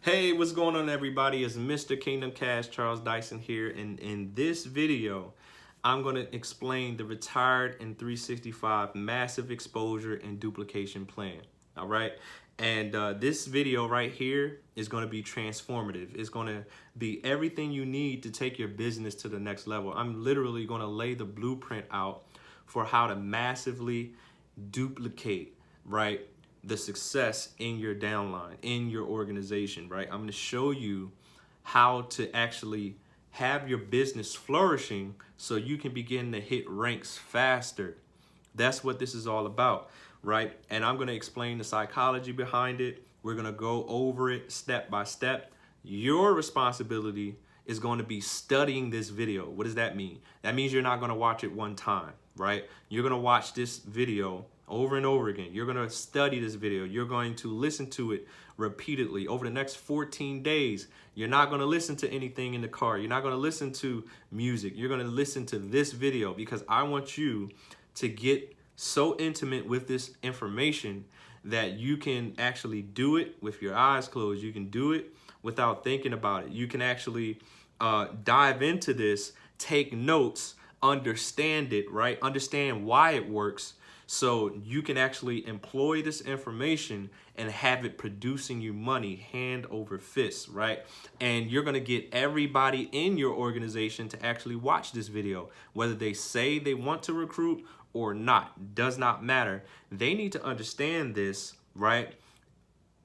Hey, what's going on, everybody? It's Mr. Kingdom Cash, Charles Dyson here, and in this video, I'm going to explain the Retired in 365 Massive Exposure and Duplication Plan. All right, and this video right here is going to be transformative. It's going to be everything you need to take your business to the next level. I'm literally going to lay the blueprint out for how to massively duplicate, right, the success in your downline, in your organization, right? I'm going to show you how to actually have your business flourishing so you can begin to hit ranks faster. That's what this is all about, right? And I'm going to explain the psychology behind it. We're going to go over it step by step. Your responsibility is going to be studying this video. What does that mean? That means you're not going to watch it one time, right? You're going to watch this video over and over again. You're going to study this video. You're going to listen to it repeatedly over the next 14 days. You're not going to listen to anything in the car. You're not going to listen to music. You're going to listen to this video because I want you to get so intimate with this information that you can actually do it with your eyes closed. You can do it without thinking about it. You can actually dive into this, take notes, understand it, right? Understand why it works, so you can actually employ this information and have it producing you money hand over fist, right? And you're gonna get everybody in your organization to actually watch this video, whether they say they want to recruit or not, does not matter. They need to understand this, right?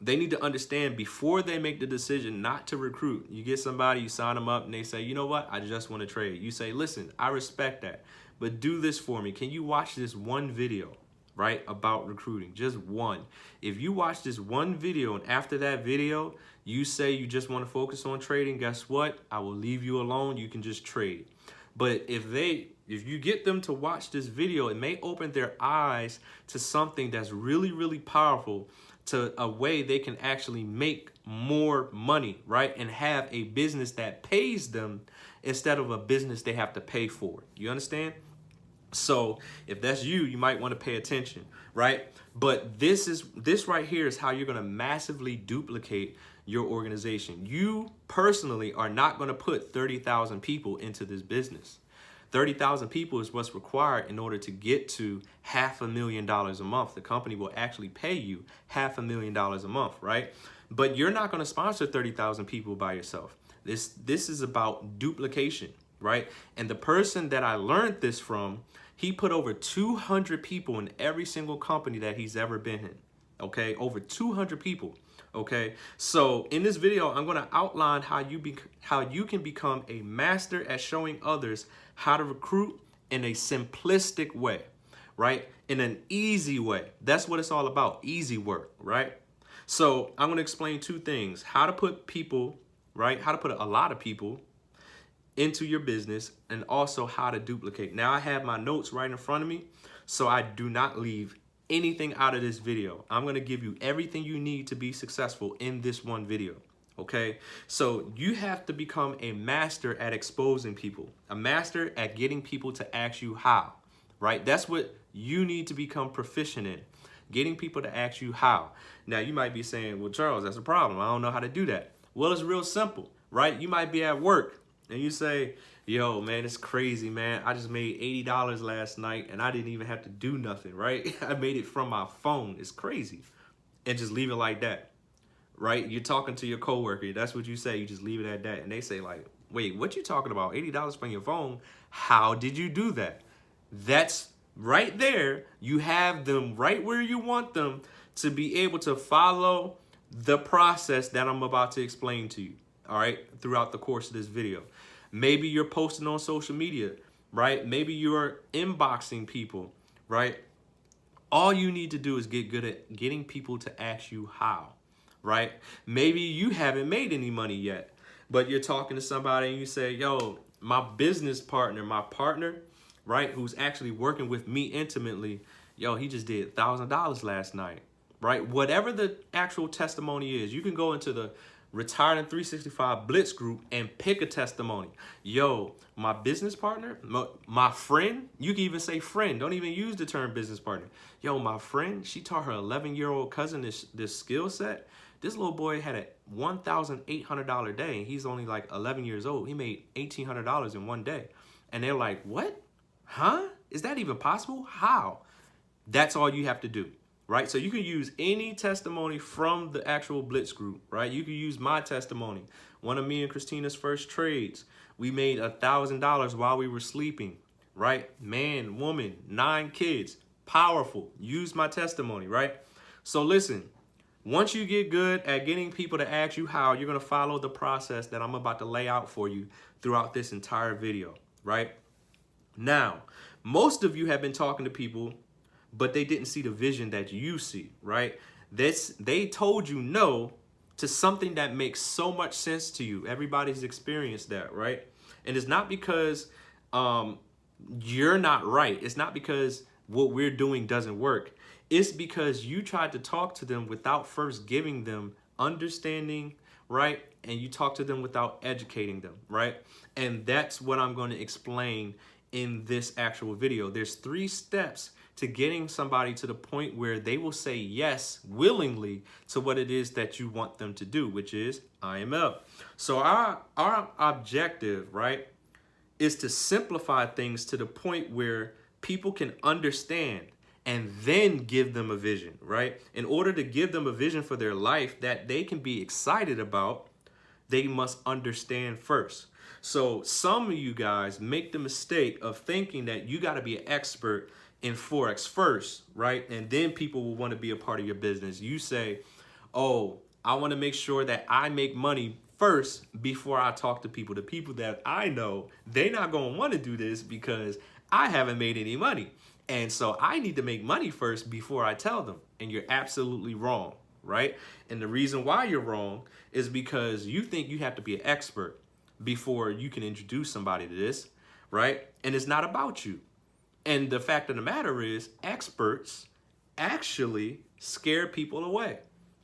They need to understand before they make the decision not to recruit. You get somebody, you sign them up, and they say, you know what, I just want to trade. You say, listen, I respect that, but do this for me. Can you watch this one video, right, about recruiting? Just one. If you watch this one video and after that video, you say you just want to focus on trading, guess what? I will leave you alone. You can just trade. But if you get them to watch this video, it may open their eyes to something that's really, really powerful, to a way they can actually make more money, right? And have a business that pays them instead of a business they have to pay for. You understand? So if that's you, you might want to pay attention, right? But this right here is how you're going to massively duplicate your organization. You personally are not going to put 30,000 people into this business. 30,000 people is what's required in order to get to $500,000 a month. The company will actually pay you $500,000 a month, right? But you're not going to sponsor 30,000 people by yourself. This is about duplication, right? And the person that I learned this from, he put over 200 people in every single company that he's ever been in, okay? Over 200 people, okay? So in this video, I'm gonna outline how you can become a master at showing others how to recruit in a simplistic way, right? In an easy way. That's what it's all about, easy work, right? So I'm gonna explain two things: how to put people, right? How to put a lot of people into your business, and also how to duplicate. Now I have my notes right in front of me, so I do not leave anything out of this video. I'm gonna give you everything you need to be successful in this one video, okay? So you have to become a master at exposing people, a master at getting people to ask you how, right? That's what you need to become proficient in, getting people to ask you how. Now you might be saying, well, Charles, that's a problem. I don't know how to do that. Well, it's real simple, right? You might be at work and you say, yo, man, it's crazy, man. I just made $80 last night and I didn't even have to do nothing, right? I made it from my phone. It's crazy. And just leave it like that, right? You're talking to your coworker. That's what you say. You just leave it at that. And they say like, wait, what you talking about? $80 from your phone? How did you do that? That's right there. You have them right where you want them to be able to follow the process that I'm about to explain to you, all right, throughout the course of this video. Maybe you're posting on social media, right? Maybe you're inboxing people, right? All you need to do is get good at getting people to ask you how, right? Maybe you haven't made any money yet, but you're talking to somebody and you say, yo, my business partner, my partner, right, who's actually working with me intimately, yo, he just did $1,000 last night, right? Whatever the actual testimony is, you can go into the Retired in 365 Blitz group and pick a testimony. Yo, my business partner, my friend, you can even say friend. Don't even use the term business partner. Yo, my friend, she taught her 11-year-old cousin this skill set. This little boy had a $1,800 day, and he's only like 11 years old. He made $1,800 in one day. And they're like, what? Huh? Is that even possible? How? That's all you have to do, right? So you can use any testimony from the actual Blitz group, right? You can use my testimony. One of me and Christina's first trades. We made $1,000 while we were sleeping, right? Man, woman, 9 kids, powerful. Use my testimony, right? So listen, once you get good at getting people to ask you how, you're gonna follow the process that I'm about to lay out for you throughout this entire video, right? Now, most of you have been talking to people, but they didn't see the vision that you see, right? They told you no to something that makes so much sense to you. Everybody's experienced that, right? And it's not because you're not right. It's not because what we're doing doesn't work. It's because you tried to talk to them without first giving them understanding, right? And you talk to them without educating them, right? And that's what I'm going to explain in this actual video. There's 3 steps to getting somebody to the point where they will say yes willingly to what it is that you want them to do, which is IML. So our objective, right, is to simplify things to the point where people can understand and then give them a vision, right? In order to give them a vision for their life that they can be excited about, they must understand first. So some of you guys make the mistake of thinking that you got to be an expert in Forex first, right? And then people will want to be a part of your business. You say, oh, I want to make sure that I make money first before I talk to people. The people that I know, they're not going to want to do this because I haven't made any money. And so I need to make money first before I tell them. And you're absolutely wrong, right? And the reason why you're wrong is because you think you have to be an expert before you can introduce somebody to this, right? And it's not about you. And the fact of the matter is, experts actually scare people away,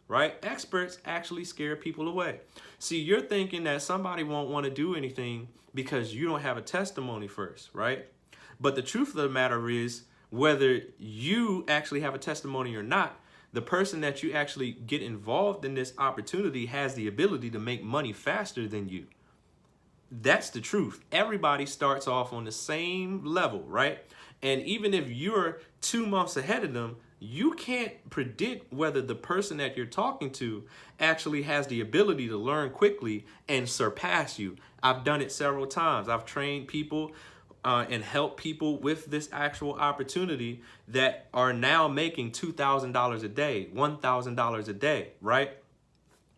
right? Experts actually scare people away. See, you're thinking that somebody won't want to do anything because you don't have a testimony first, right? But the truth of the matter is, whether you actually have a testimony or not, the person that you actually get involved in this opportunity has the ability to make money faster than you. That's the truth. Everybody starts off on the same level, right? And even if you're 2 months ahead of them, you can't predict whether the person that you're talking to actually has the ability to learn quickly and surpass you. I've done it several times. I've trained people and helped people with this actual opportunity that are now making $2,000 a day, $1,000 a day, right?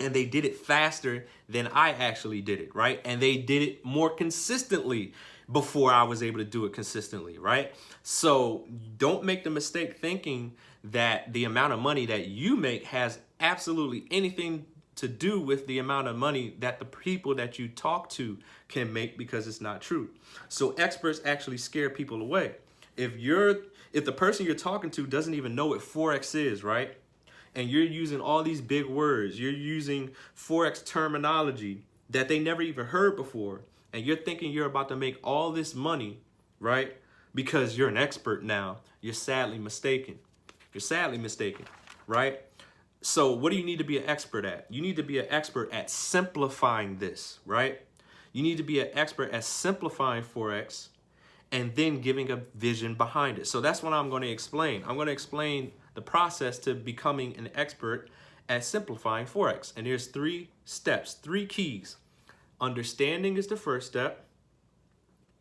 And they did it faster than I actually did it, right? And they did it more consistently before I was able to do it consistently, right? So don't make the mistake thinking that the amount of money that you make has absolutely anything to do with the amount of money that the people that you talk to can make, because it's not true. So experts actually scare people away. If the person you're talking to doesn't even know what Forex is, right? And you're using all these big words, you're using Forex terminology that they never even heard before, and you're thinking you're about to make all this money, right? Because you're an expert now, you're sadly mistaken. You're sadly mistaken, right? So what do you need to be an expert at? You need to be an expert at simplifying this, right? You need to be an expert at simplifying Forex and then giving a vision behind it. So that's what I'm going to explain. I'm going to explain the process to becoming an expert at simplifying Forex. And there's 3 steps, 3 keys. Understanding is the first step.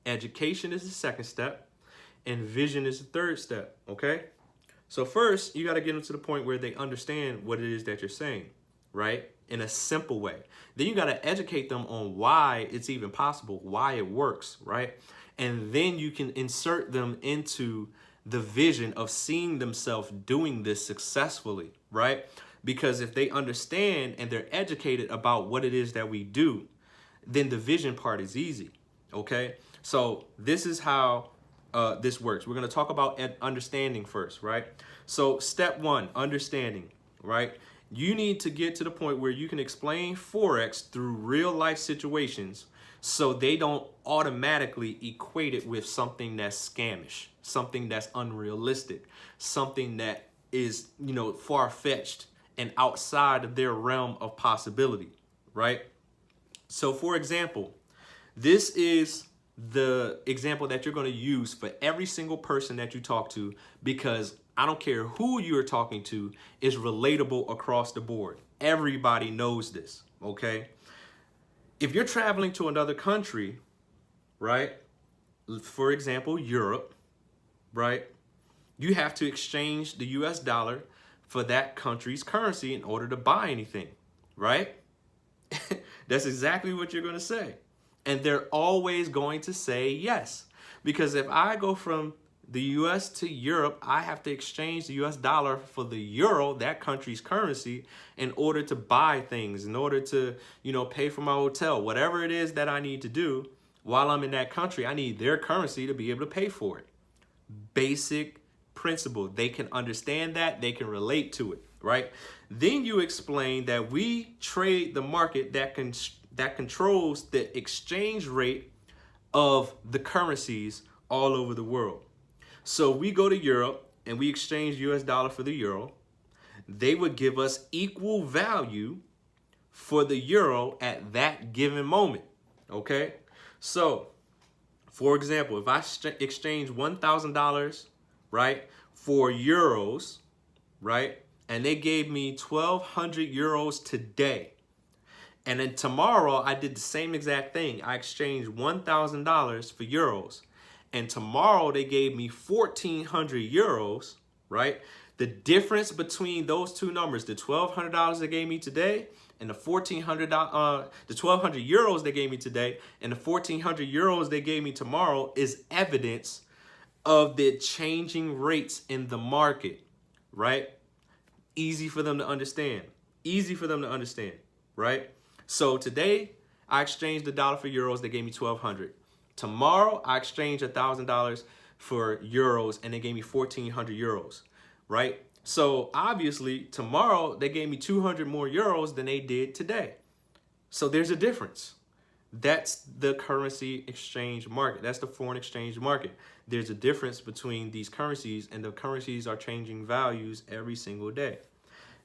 Education is the second step. And vision is the third step, okay? So first, you got to get them to the point where they understand what it is that you're saying, right? In a simple way. Then you got to educate them on why it's even possible, why it works, right? And then you can insert them into the vision of seeing themselves doing this successfully, right? Because if they understand and they're educated about what it is that we do, then the vision part is easy, okay? So this is how this works. We're going to talk about understanding first, right? So step 1, understanding, right? You need to get to the point where you can explain Forex through real life situations so they don't automatically equate it with something that's scamish, something that's unrealistic, something that is, far-fetched and outside of their realm of possibility, right? So for example, this is the example that you're going to use for every single person that you talk to, because I don't care who you're talking to, is relatable across the board. Everybody knows this, okay? If you're traveling to another country, right? For example, Europe, right? You have to exchange the US dollar for that country's currency in order to buy anything, right? That's exactly what you're going to say. And they're always going to say yes. Because if I go from the US to Europe, I have to exchange the US dollar for the euro, that country's currency, in order to buy things, in order to, pay for my hotel, whatever it is that I need to do while I'm in that country. I need their currency to be able to pay for it. Basic principle. They can understand that, they can relate to it, right? Then you explain that we trade the market that controls the exchange rate of the currencies all over the world. So we go to Europe and we exchange US dollar for the euro. They would give us equal value for the euro at that given moment, okay? So, for example, if I exchange $1,000, right, for euros, right, and they gave me 1,200 euros today, and then tomorrow I did the same exact thing. I exchanged $1,000 for euros, and tomorrow they gave me 1,400 euros, right? The difference between those two numbers, the $1,200 they gave me today and the 1,400, the 1,200 euros they gave me today and the 1,400 euros they gave me tomorrow, is evidence of the changing rates in the market, right? Easy for them to understand. Easy for them to understand, right? So today I exchanged the dollar for euros. They gave me 1,200. Tomorrow I exchanged $1,000 for euros and they gave me 1,400 euros, right? So obviously tomorrow they gave me 200 more euros than they did today. So there's a difference. That's the currency exchange market. That's the foreign exchange market. There's a difference between these currencies, and the currencies are changing values every single day.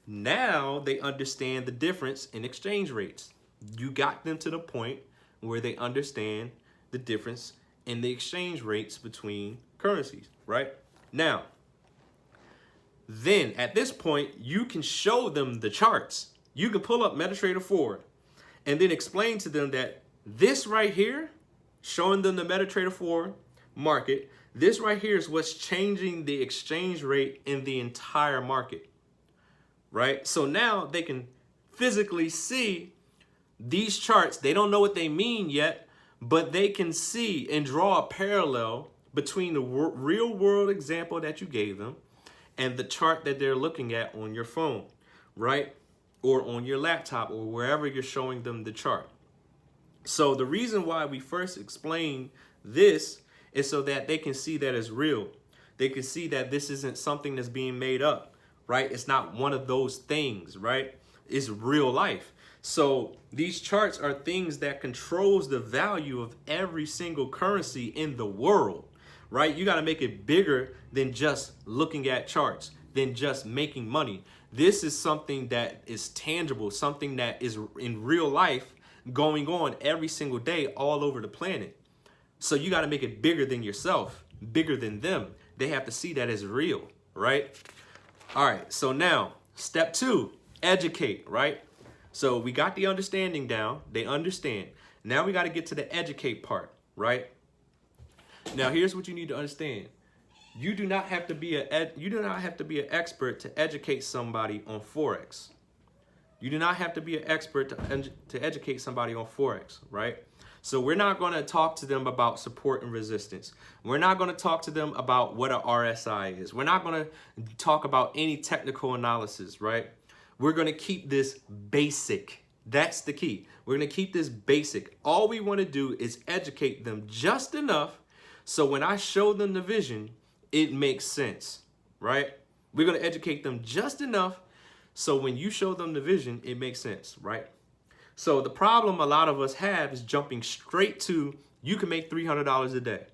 Now they understand the difference in exchange rates. You got them to the point where they understand the difference in the exchange rates between currencies, right? Now, then at this point, you can show them the charts. You can pull up MetaTrader 4 and then explain to them that this right here, showing them the MetaTrader 4 market, this right here is what's changing the exchange rate in the entire market, right? So now they can physically see these charts. They don't know what they mean yet, but they can see and draw a parallel between the real world example that you gave them and the chart that they're looking at on your phone, right? Or on your laptop or wherever you're showing them the chart. So the reason why we first explain this is so that they can see that it's real. They can see that this isn't something that's being made up, right? It's not one of those things, right? It's real life. So these charts are things that controls the value of every single currency in the world, right? You got to make it bigger than just looking at charts, than just making money. This is something that is tangible, something that is in real life going on every single day all over the planet. So you got to make it bigger than yourself, bigger than them. They have to see that it's real, right? All right, so now step 2, educate, right? So we got the understanding down. They understand. Now we got to get to the educate part, right? Now here's what you need to understand. You do not have to be an expert to educate somebody on Forex. You do not have to be an expert to educate somebody on Forex, right? So we're not going to talk to them about support and resistance. We're not going to talk to them about what a RSI is. We're not going to talk about any technical analysis, right? We're going to keep this basic. That's the key. We're going to keep this basic. All we want to do is educate them just enough so when I show them the vision, it makes sense, right? We're going to educate them just enough so when you show them the vision, it makes sense, right? So the problem a lot of us have is jumping straight to, you can make $300 a day,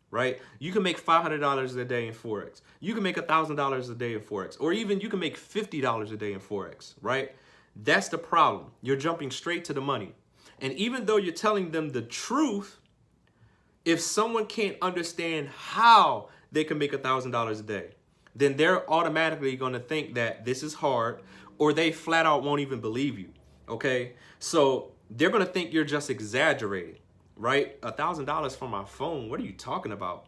right? right? You can make $500 a day in Forex. You can make $1,000 a day in Forex, or even you can make $50 a day in Forex, right? That's the problem. You're jumping straight to the money. And even though you're telling them the truth, if someone can't understand how they can make $1,000 a day, then they're automatically going to think that this is hard, or they flat out won't even believe you. Okay, so they're going to think you're just exaggerating, right? $1,000 for my phone. What are you talking about?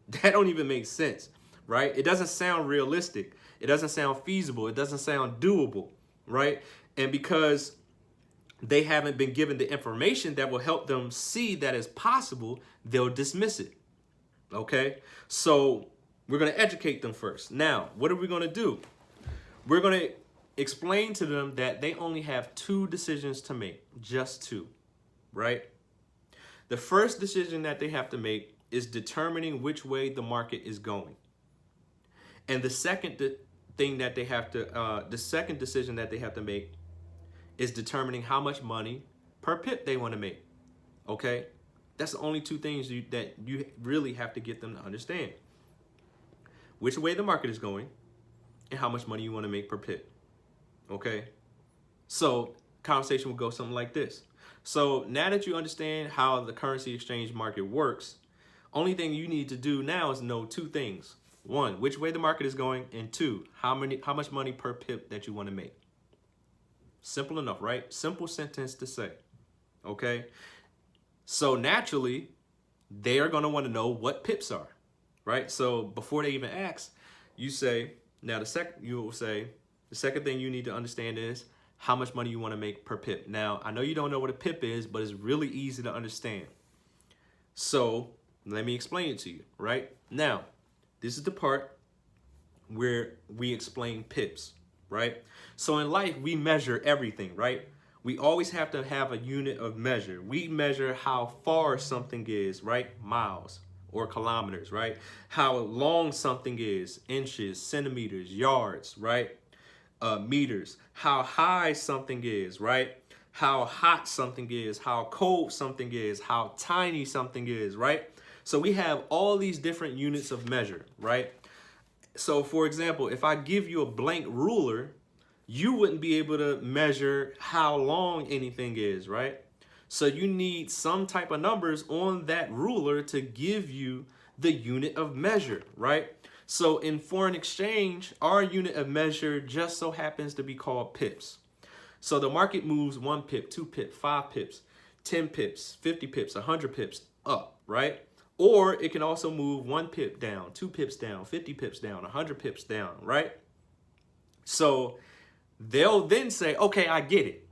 That don't even make sense, right? It doesn't sound realistic. It doesn't sound feasible. It doesn't sound doable, right? And because they haven't been given the information that will help them see that it's possible, they'll dismiss it. Okay, so we're going to educate them first. Now, what are we going to do? We're going to explain to them that they only have two decisions to make, just two, right? The first decision that they have to make is determining which way the market is going. And the second decision that they have to make is determining how much money per pip they want to make. Okay, that's the only two things that you really have to get them to understand: which way the market is going and how much money you want to make per pip. Okay, so conversation will go something like this. So now that you understand how the currency exchange market works, only thing you need to do now is know two things: one, which way the market is going, and two, how much money per pip that you want to make. Simple enough, right? Simple sentence to say. Okay, so naturally they are going to want to know what pips are, right? So before they even ask, you say, now you will say the second thing you need to understand is how much money you want to make per pip. Now, I know you don't know what a pip is, but it's really easy to understand. So let me explain it to you, right? Now, this is the part where we explain pips, right? So in life, we measure everything, right? We always have to have a unit of measure. We measure how far something is, right? Miles or kilometers, right? How long something is, inches, centimeters, yards, right? Meters. How high something is, right? How hot something is, how cold something is, how tiny something is, right? So we have all these different units of measure, right? So for example, if I give you a blank ruler, you wouldn't be able to measure how long anything is, right? So you need some type of numbers on that ruler to give you the unit of measure, right? So in foreign exchange, our unit of measure just so happens to be called pips. So the market moves 1 pip, 2 pip, 5 pips, 10 pips, 50 pips, 100 pips up, right? Or it can also move 1 pip down, 2 pips down, 50 pips down, 100 pips down, right? So they'll then say, okay, I get it.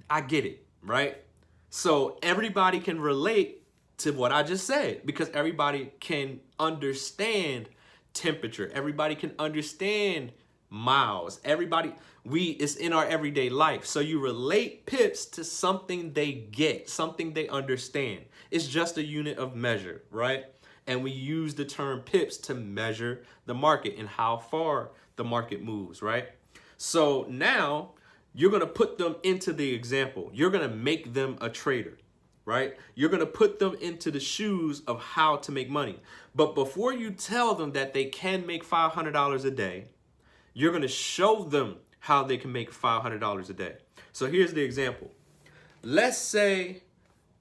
I get it, right? So everybody can relate to what I just said because everybody can understand temperature. Everybody can understand miles. It's in our everyday life. So you relate pips to something they get, something they understand. It's just a unit of measure, right? And we use the term pips to measure the market and how far the market moves, right? So now you're going to put them into the example. You're going to make them a trader, right? You're going to put them into the shoes of how to make money. But before you tell them that they can make $500 a day, you're going to show them how they can make $500 a day. So here's the example. Let's say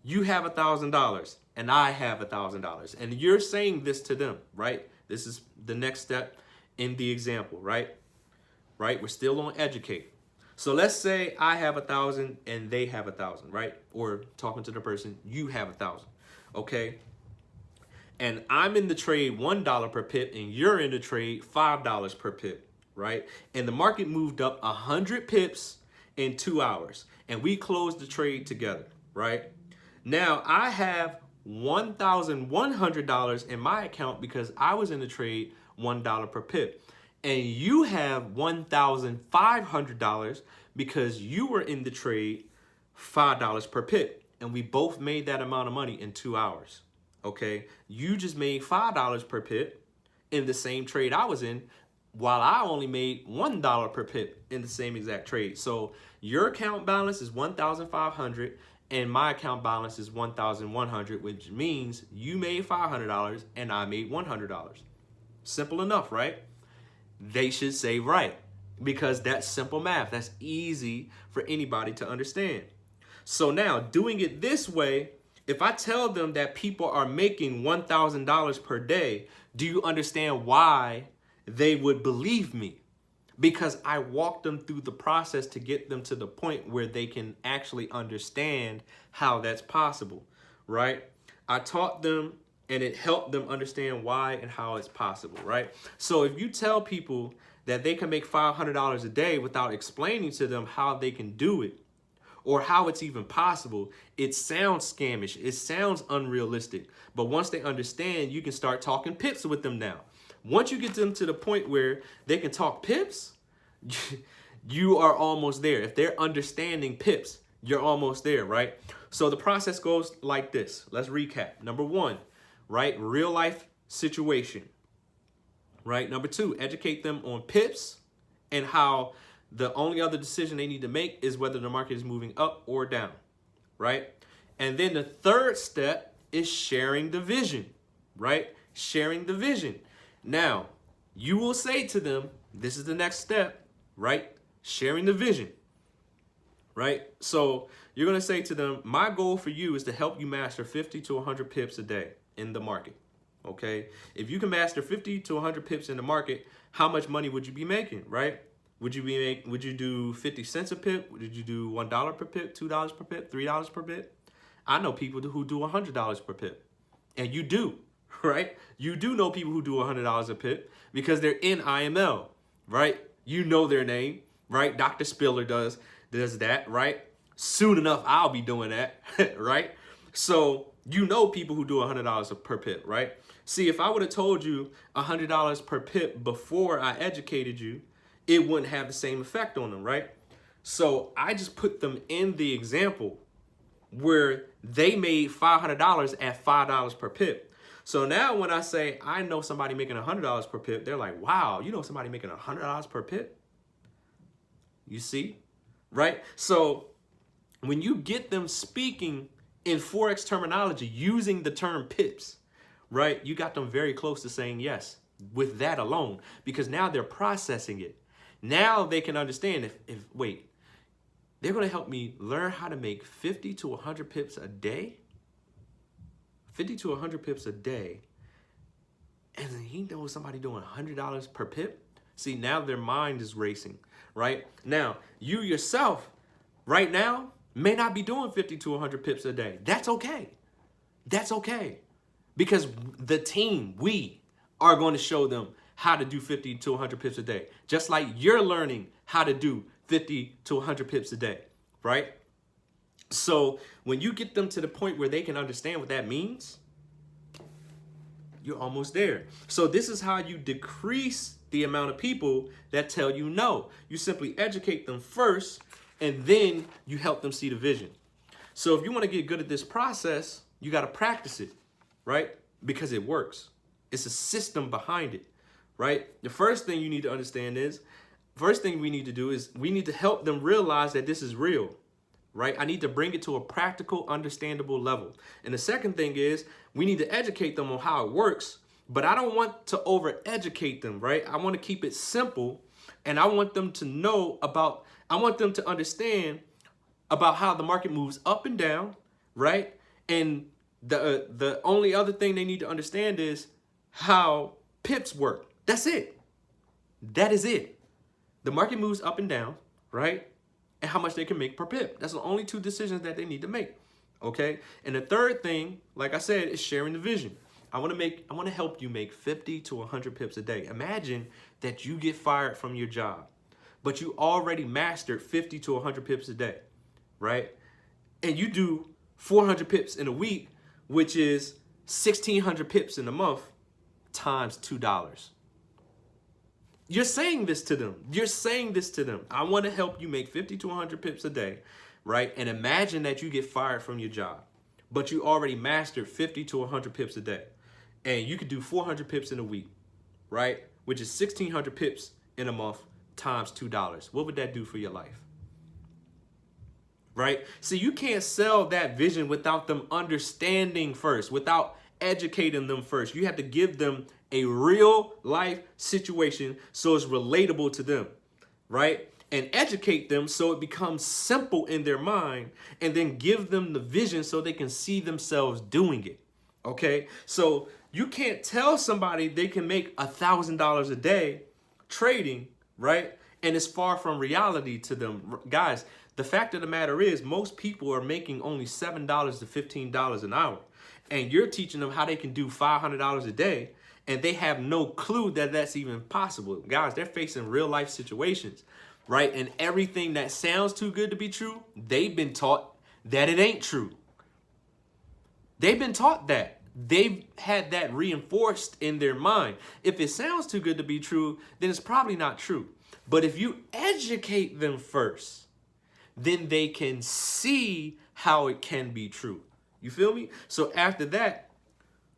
you have $1,000 and I have $1,000 and you're saying this to them, right? This is the next step in the example, right? We're still on educate. So let's say I have 1,000 and they have 1,000, right? Or talking to the person, you have 1,000, okay? And I'm in the trade $1 per pip and you're in the trade $5 per pip, right? And the market moved up 100 pips in 2 hours and we closed the trade together, right? Now I have $1,100 in my account because I was in the trade $1 per pip. And you have $1,500 because you were in the trade $5 per pip. And we both made that amount of money in 2 hours. Okay. You just made $5 per pip in the same trade I was in, while I only made $1 per pip in the same exact trade. So your account balance is $1,500 and my account balance is $1,100, which means you made $500 and I made $100. Simple enough, right? They should say right, because that's simple math. That's easy for anybody to understand. So now, doing it this way, if I tell them that people are making $1,000 per day, do you understand why they would believe me? Because I walked them through the process to get them to the point where they can actually understand how that's possible, right? I taught them and it helped them understand why and how it's possible, right? So if you tell people that they can make $500 a day without explaining to them how they can do it or how it's even possible, it sounds scamish. It sounds unrealistic. But once they understand, you can start talking pips with them now. Once you get them to the point where they can talk pips, you are almost there. If they're understanding pips, you're almost there, right? So the process goes like this. Let's recap. Number one, right? Real life situation, right? Number two, educate them on pips and how the only other decision they need to make is whether the market is moving up or down, right? And then the third step is sharing the vision, right? Sharing the vision. Now, you will say to them, this is the next step, right? Sharing the vision, right? So you're going to say to them, my goal for you is to help you master 50 to 100 pips a day in the market, okay? If you can master 50 to 100 pips in the market, how much money would you be making, right? Would you do 50 cents a pip? Would you do $1 per pip, $2 per pip, $3 per pip? I know people who do $100 per pip, and you do, right? You do know people who do $100 a pip because they're in IML, right? You know their name, right? Dr. Spiller does that, right? Soon enough, I'll be doing that, right? So you know people who do $100 per pip, right? See, if I would have told you $100 per pip before I educated you, it wouldn't have the same effect on them, right? So I just put them in the example where they made $500 at $5 per pip. So now when I say, I know somebody making $100 per pip, they're like, wow, you know somebody making $100 per pip? You see, right? So when you get them speaking in Forex terminology, using the term pips, right? You got them very close to saying yes with that alone, because now they're processing it. Now they can understand wait, they're going to help me learn how to make 50 to 100 pips a day? 50 to 100 pips a day. And then he knows somebody doing $100 per pip? See, now their mind is racing, right? Now, you yourself, right now, may not be doing 50 to 100 pips a day. That's okay. That's okay. Because the team, we are going to show them how to do 50 to 100 pips a day. Just like you're learning how to do 50 to 100 pips a day, right? So when you get them to the point where they can understand what that means, you're almost there. So this is how you decrease the amount of people that tell you no. You simply educate them first, and then you help them see the vision. So if you want to get good at this process, you got to practice it, right? Because it works. It's a system behind it, right? The first thing you need to understand is, first thing we need to do is we need to help them realize that this is real, right? I need to bring it to a practical, understandable level. And the second thing is we need to educate them on how it works, but I don't want to over-educate them, right? I want to keep it simple, and I want them to know about, I want them to understand about how the market moves up and down, right? And the only other thing they need to understand is how pips work. That's it. That is it. The market moves up and down, right? And how much they can make per pip. That's the only two decisions that they need to make, okay? And the third thing, like I said, is sharing the vision. I want to help you make 50 to 100 pips a day. Imagine that you get fired from your job, but you already mastered 50 to 100 pips a day, right? And you do 400 pips in a week, which is 1,600 pips in a month times $2. You're saying this to them. You're saying this to them. I want to help you make 50 to 100 pips a day, right? And imagine that you get fired from your job, but you already mastered 50 to 100 pips a day. And you could do 400 pips in a week, right? Which is 1,600 pips in a month times $2. What would that do for your life? right? See, you can't sell that vision without them understanding first, without educating them first. You have to give them a real life situation so it's relatable to them, right? And educate them so it becomes simple in their mind, and then give them the vision so they can see themselves doing it. Okay, so you can't tell somebody they can make $1,000 a day trading, right? And it's far from reality to them. Guys, the fact of the matter is most people are making only $7 to $15 an hour. And you're teaching them how they can do $500 a day, and they have no clue that that's even possible. Guys, they're facing real life situations, right? And everything that sounds too good to be true, they've been taught that it ain't true. They've been taught that. They've had that reinforced in their mind. If it sounds too good to be true, then it's probably not true. But if you educate them first, then they can see how it can be true. You feel me? So after that,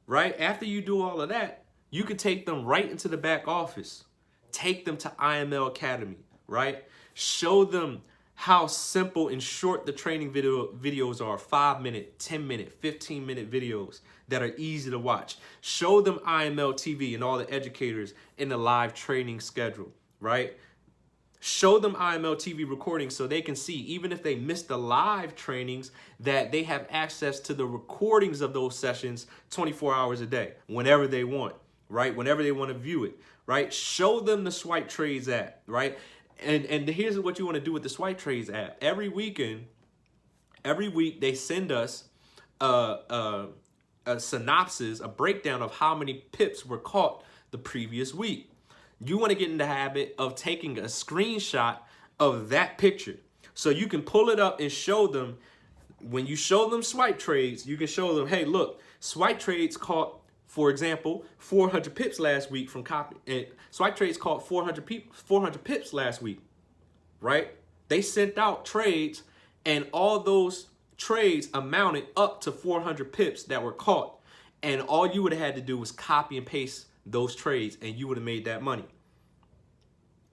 right, after you do all of that, you can take them right into the back office. Take them to IML Academy, right? Show them how simple and short the training videos are. 5-minute, 10-minute, 15-minute videos that are easy to watch. Show them IML TV and all the educators in the live training schedule, right? Show them IML TV recordings so they can see, even if they miss the live trainings, that they have access to the recordings of those sessions 24 hours a day, whenever they want, right? Whenever they want to view it, right? Show them the Swipe Trades app, right? And here's what you want to do with the Swipe Trades app. Every week they send us a synopsis, a breakdown of how many pips were caught the previous week. You want to get in the habit of taking a screenshot of that picture so you can pull it up and show them. When you show them Swipe Trades, you can show them, hey, look, Swipe Trades caught, for example, 400 pips last week from copy. And Swipe Trades caught 400 pips last week, right? They sent out trades, and all those trades amounted up to 400 pips that were caught. And all you would have had to do was copy and paste those trades, and you would have made that money.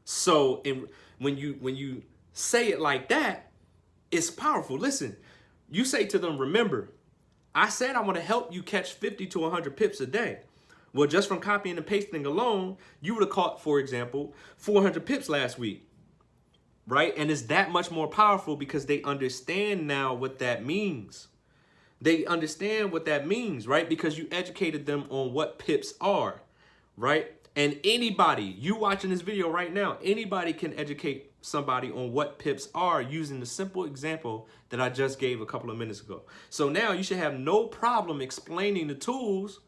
So when you say it like that, it's powerful. Listen, you say to them, remember, I said I want to help you catch 50 to 100 pips a day. Well, just from copying and pasting alone, you would have caught, for example, 400 pips last week, right? And it's that much more powerful because they understand now what that means. They understand what that means, right? Because you educated them on what pips are, right? And anybody, you watching this video right now, anybody can educate somebody on what pips are using the simple example that I just gave a couple of minutes ago. So now you should have no problem explaining the tools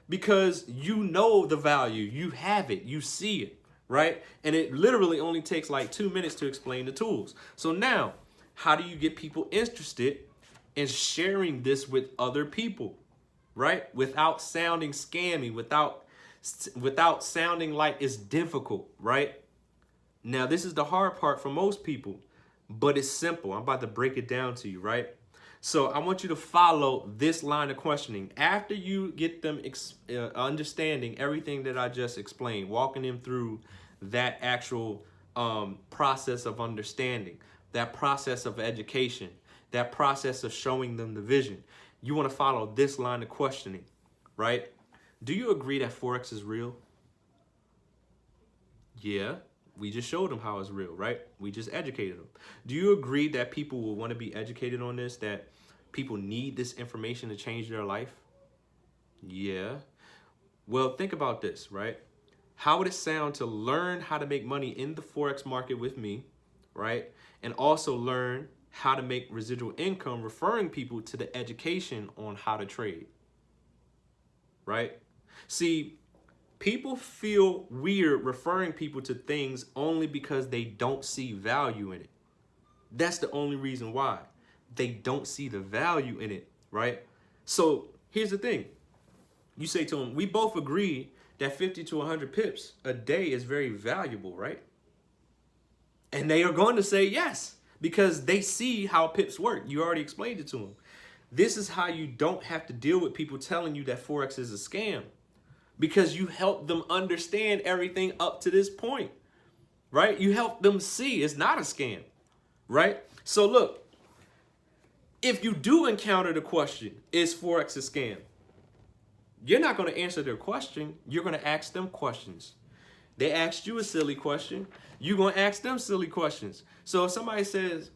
because you know the value, you have it, you see it, right? And it literally only takes like 2 minutes to explain the tools. So now, how do you get people interested in sharing this with other people, right? Without sounding scammy, without sounding like it's difficult, right? Now, this is the hard part for most people, but it's simple. I'm about to break it down to you, right? So I want you to follow this line of questioning. After you get them understanding everything that I just explained, walking them through that actual process of understanding, that process of education, that process of showing them the vision, you want to follow this line of questioning, right? Do you agree that Forex is real? Yeah. We just showed them how it's real, right? We just educated them. Do you agree that people will want to be educated on this, that people need this information to change their life? Yeah. Well, think about this, right? How would it sound to learn how to make money in the Forex market with me, right? And also learn how to make residual income, referring people to the education on how to trade, right? See, people feel weird referring people to things only because they don't see value in it. That's the only reason why. They don't see the value in it, right? So here's the thing. You say to them, we both agree that 50 to 100 pips a day is very valuable, right? And they are going to say yes, because they see how pips work. You already explained it to them. This is how you don't have to deal with people telling you that Forex is a scam, because you help them understand everything up to this point, right? You help them see it's not a scam, right? So look, If you do encounter the question, is Forex a scam? You're not going to answer their question. You're going to ask them questions. They asked you a silly question. You're going to ask them silly questions. So if somebody says,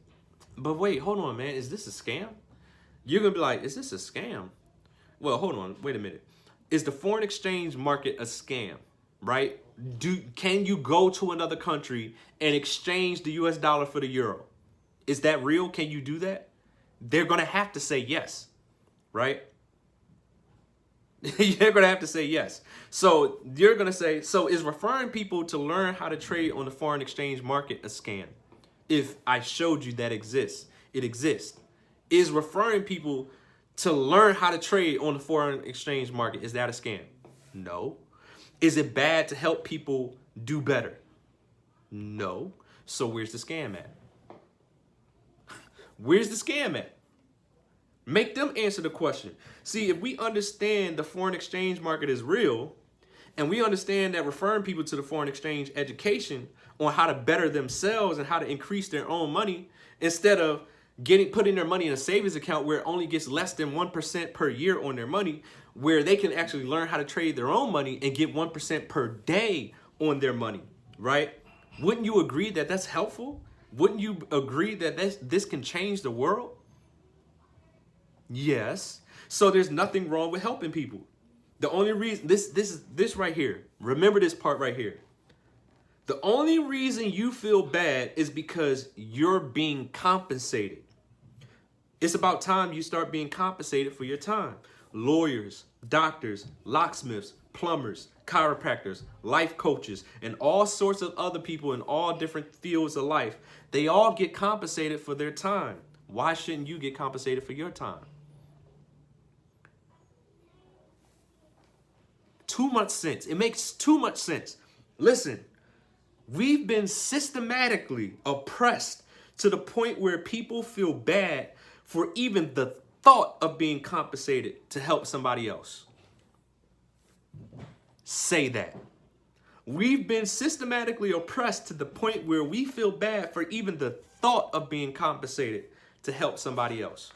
but wait, hold on, man, is this a scam? You're going to be like, is this a scam? Well, hold on, wait a minute. Is the foreign exchange market a scam, right? Can you go to another country and exchange the US dollar for the euro? Is that real? Can you do that? They're going to have to say yes, right? You're going to have to say yes. So you're going to say, so is referring people to learn how to trade on the foreign exchange market a scam? If I showed you that exists, it exists. Is referring people to learn how to trade on the foreign exchange market, is that a scam? No. Is it bad to help people do better? No. So where's the scam at? Where's the scam at? Make them answer the question. See, if we understand the foreign exchange market is real, and we understand that referring people to the foreign exchange education on how to better themselves and how to increase their own money, instead of putting their money in a savings account where it only gets less than 1% per year on their money, where they can actually learn how to trade their own money and get 1% per day on their money, right? Wouldn't you agree that that's helpful? Wouldn't you agree that this can change the world? Yes. So there's nothing wrong with helping people. The only reason, this right here, remember this part right here. The only reason you feel bad is because you're being compensated. It's about time you start being compensated for your time. Lawyers, doctors, locksmiths, plumbers, chiropractors, life coaches, and all sorts of other people in all different fields of life, they all get compensated for their time. Why shouldn't you get compensated for your time? Too much sense. It makes too much sense. Listen, we've been systematically oppressed to the point where people feel bad for even the thought of being compensated to help somebody else. Say that. We've been systematically oppressed to the point where we feel bad for even the thought of being compensated to help somebody else.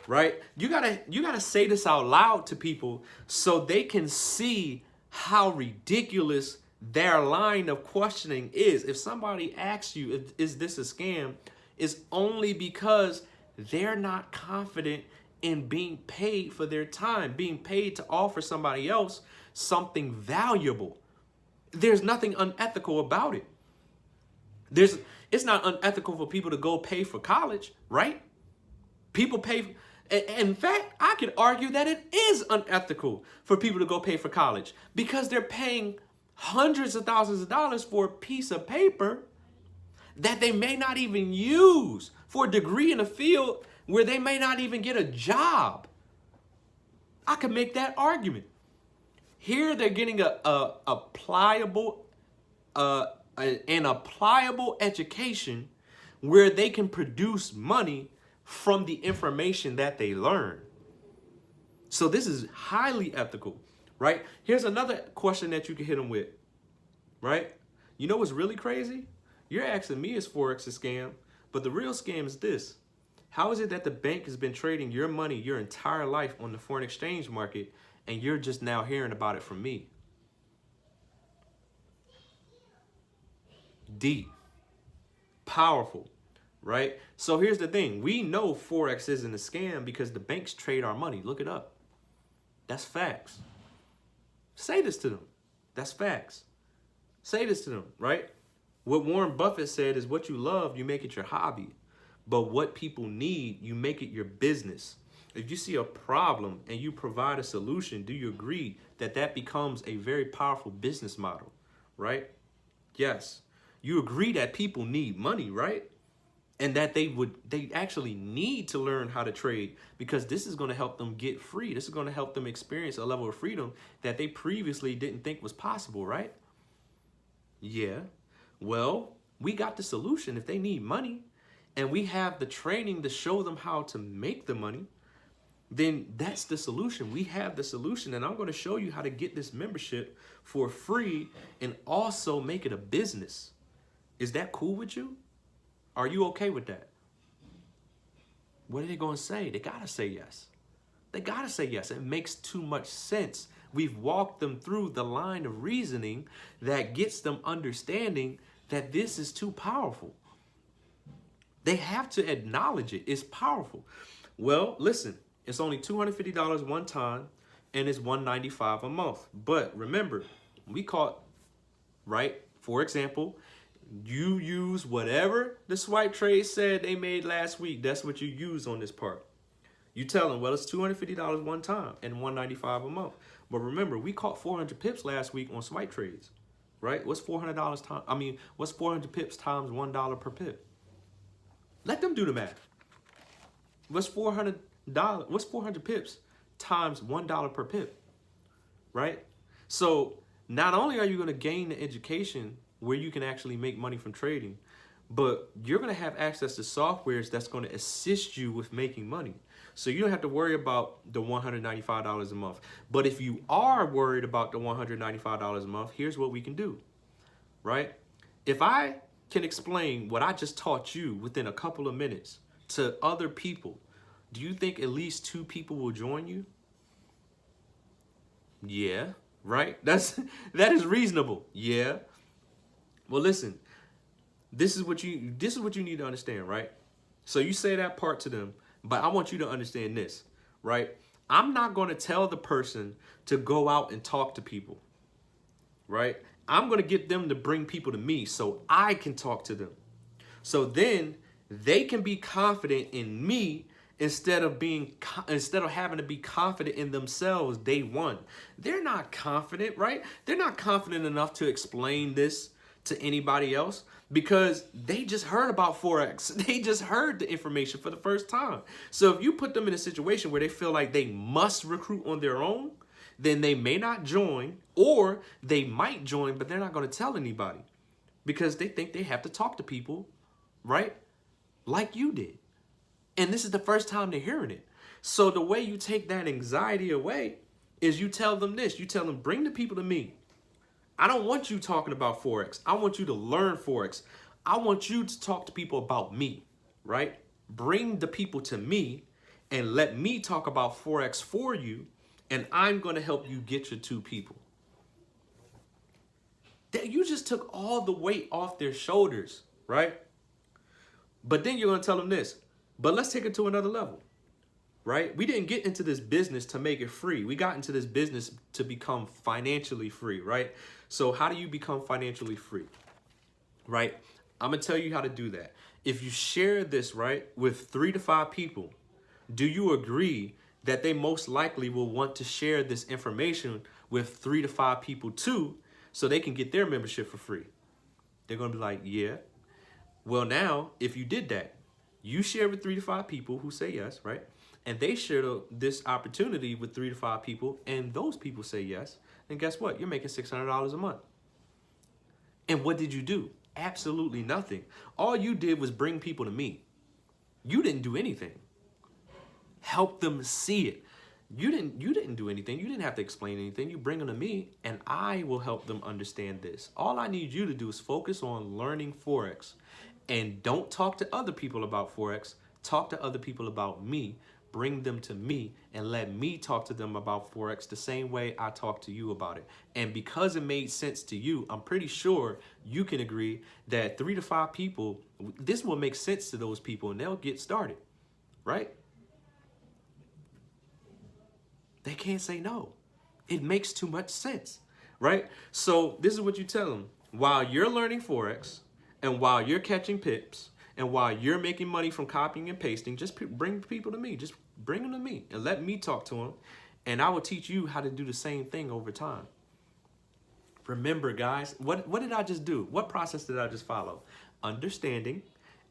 Right? You gotta say this out loud to people so they can see how ridiculous their line of questioning is. If somebody asks you, is this a scam? It's only because they're not confident in being paid for their time, being paid to offer somebody else something valuable. There's nothing unethical about it. It's not unethical for people to go pay for college, right? People pay. In fact, I could argue that it is unethical for people to go pay for college because they're paying hundreds of thousands of dollars for a piece of paper that they may not even use, for a degree in a field where they may not even get a job. I could make that argument. Here they're getting an applicable education where they can produce money from the information that they learn. So this is highly ethical, right? Here's another question that you can hit them with, right? You know what's really crazy? You're asking me is Forex a scam, but the real scam is this. How is it that the bank has been trading your money your entire life on the foreign exchange market and you're just now hearing about it from me? Deep, powerful. Right? So here's the thing. We know Forex isn't a scam because the banks trade our money. Look it up. That's facts. Say this to them. That's facts. Say this to them, right? What Warren Buffett said is what you love, you make it your hobby. But what people need, you make it your business. If you see a problem and you provide a solution, do you agree that that becomes a very powerful business model, right? Yes. You agree that people need money, right? And that they actually need to learn how to trade because this is going to help them get free. This is going to help them experience a level of freedom that they previously didn't think was possible, right? Yeah. Well, we got the solution. If they need money and we have the training to show them how to make the money, then that's the solution. We have the solution, and I'm going to show you how to get this membership for free and also make it a business. Is that cool with you? Are you okay with that? What are they going to say? They got to say yes. They got to say yes. It makes too much sense. We've walked them through the line of reasoning that gets them understanding that this is too powerful. They have to acknowledge it. It's powerful. Well, listen, it's only $250 one time, and it's $195 a month. But remember, we caught, right? For example, you use whatever the swipe trade said they made last week. That's what you use on this part. You tell them, well, it's $250 one time and $195 a month. But remember, we caught 400 pips last week on swipe trades, right? What's $400 times? What's 400 pips times $1 per pip? Let them do the math. What's $400? What's 400 pips times $1 per pip, right? So not only are you going to gain the education where you can actually make money from trading, but you're going to have access to softwares that's going to assist you with making money. So you don't have to worry about the $195 a month. But if you are worried about the $195 a month, here's what we can do, right? If I can explain what I just taught you within a couple of minutes to other people, do you think at least 2 people will join you? Yeah, right? That is reasonable. Yeah. Well, listen, this is what you need to understand, right? So you say that part to them, but I want you to understand this, right? I'm not going to tell the person to go out and talk to people, right? I'm going to get them to bring people to me so I can talk to them. So then they can be confident in me instead of having to be confident in themselves day one. They're not confident, right? They're not confident enough to explain this to anybody else because they just heard about Forex. They just heard the information for the first time. So if you put them in a situation where they feel like they must recruit on their own, then they may not join, or they might join, but they're not going to tell anybody because they think they have to talk to people, right? Like you did. And this is the first time they're hearing it. So the way you take that anxiety away is you tell them this. You tell them, bring the people to me. I don't want you talking about Forex. I want you to learn Forex. I want you to talk to people about me, right? Bring the people to me and let me talk about Forex for you, and I'm going to help you get your 2 people. You just took all the weight off their shoulders, right? But then you're going to tell them this, but let's take it to another level, right? We didn't get into this business to make it free. We got into this business to become financially free, right? So how do you become financially free, right? I'm going to tell you how to do that. If you share this, right, with 3 to 5 people, do you agree that they most likely will want to share this information with 3 to 5 people too, so they can get their membership for free? They're going to be like, yeah. Well, now, if you did that, you share with 3 to 5 people who say yes, right? And they share this opportunity with 3 to 5 people, and those people say yes. And guess what? You're making $600 a month. And what did you do? Absolutely nothing. All you did was bring people to me. You didn't do anything. Help them see it. You didn't do anything. You didn't have to explain anything. You bring them to me, and I will help them understand this. All I need you to do is focus on learning Forex. And don't talk to other people about Forex. Talk to other people about me. Bring them to me and let me talk to them about Forex the same way I talk to you about it. And because it made sense to you, I'm pretty sure you can agree that 3 to 5 people, this will make sense to those people and they'll get started, right? They can't say no. It makes too much sense, right? So this is what you tell them. While you're learning Forex, and while you're catching pips, and while you're making money from copying and pasting, just bring people to me. Just bring them to me and let me talk to them. And I will teach you how to do the same thing over time. Remember, guys, what did I just do? What process did I just follow? Understanding,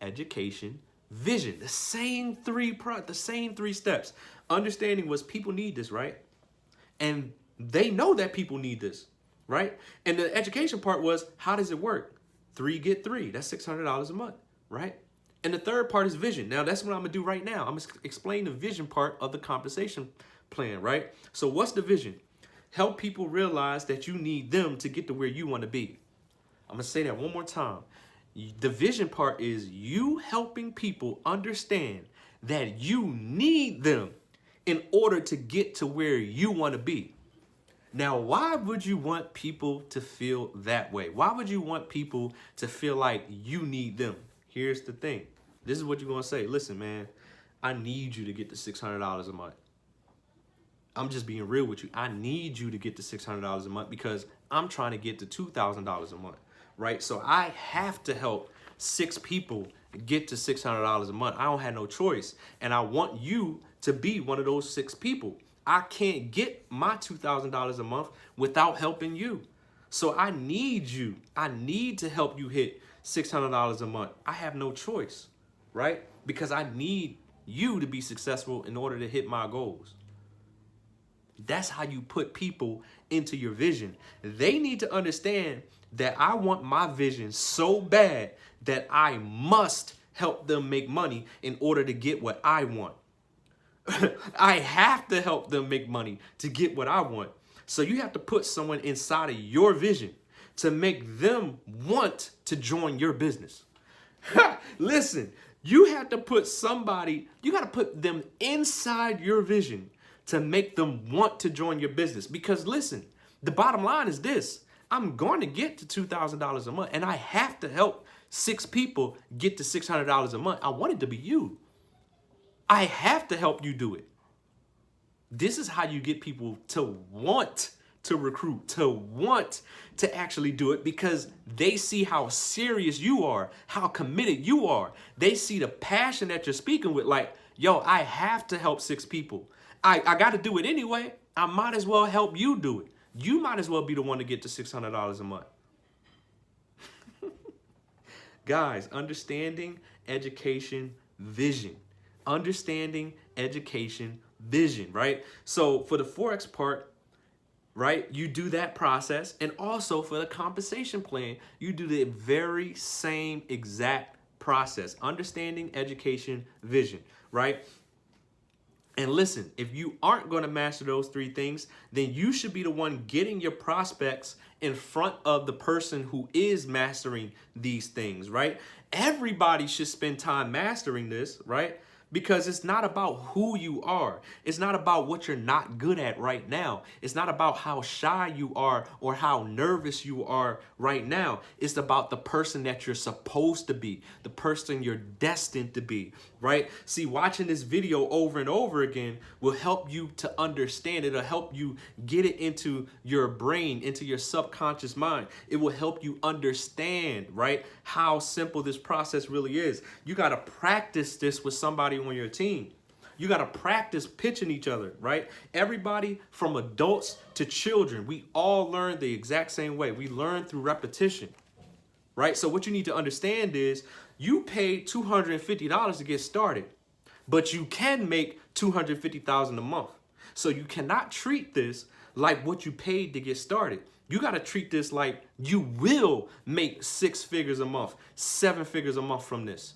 education, vision. The same three steps. Understanding was people need this, right? And they know that people need this, right? And the education part was, how does it work? 3 get 3. That's $600 a month, right? And the third part is vision. Now, that's what I'm going to do right now. I'm going to explain the vision part of the compensation plan, right? So what's the vision? Help people realize that you need them to get to where you want to be. I'm going to say that one more time. The vision part is you helping people understand that you need them in order to get to where you want to be. Now, why would you want people to feel that way? Why would you want people to feel like you need them? Here's the thing. This is what you're going to say. Listen, man, I need you to get to $600 a month. I'm just being real with you. I need you to get to $600 a month because I'm trying to get to $2,000 a month, right? So I have to help 6 people get to $600 a month. I don't have no choice. And I want you to be one of those 6 people. I can't get my $2,000 a month without helping you. So I need you. I need to help you hit $600 a month. I have no choice, right? Because I need you to be successful in order to hit my goals. That's how you put people into your vision. They need to understand that I want my vision so bad that I must help them make money in order to get what I want. I have to help them make money to get what I want. So you have to put someone inside of your vision to make them want to join your business. Listen, you have to put somebody, you got to put them inside your vision to make them want to join your business. Because listen, the bottom line is this. I'm going to get to $2,000 a month and I have to help 6 people get to $600 a month. I want it to be you. I have to help you do it. This is how you get people to want to recruit, to want to actually do it because they see how serious you are, how committed you are. They see the passion that you're speaking with like, yo, I have to help 6 people. I got to do it anyway. I might as well help you do it. You might as well be the one to get to $600 a month. Guys, understanding, education, vision. Understanding, education, vision, right? So for the Forex part, right, you do that process. And also for the compensation plan, you do the very same exact process. Understanding, education, vision, right? And listen, if you aren't going to master those 3 things, then you should be the one getting your prospects in front of the person who is mastering these things, right? Everybody should spend time mastering this, right? Because it's not about who you are. It's not about what you're not good at right now. It's not about how shy you are or how nervous you are right now. It's about the person that you're supposed to be, the person you're destined to be, right? See, watching this video over and over again will help you to understand. It'll help you get it into your brain, into your subconscious mind. It will help you understand, right, how simple this process really is. You got to practice this with somebody on your team. You got to practice pitching each other, right? Everybody from adults to children, we all learn the exact same way. We learn through repetition, right? So what you need to understand is you paid $250 to get started, but you can make $250,000 a month. So you cannot treat this like what you paid to get started. You got to treat this like you will make 6 figures a month, 7 figures a month from this.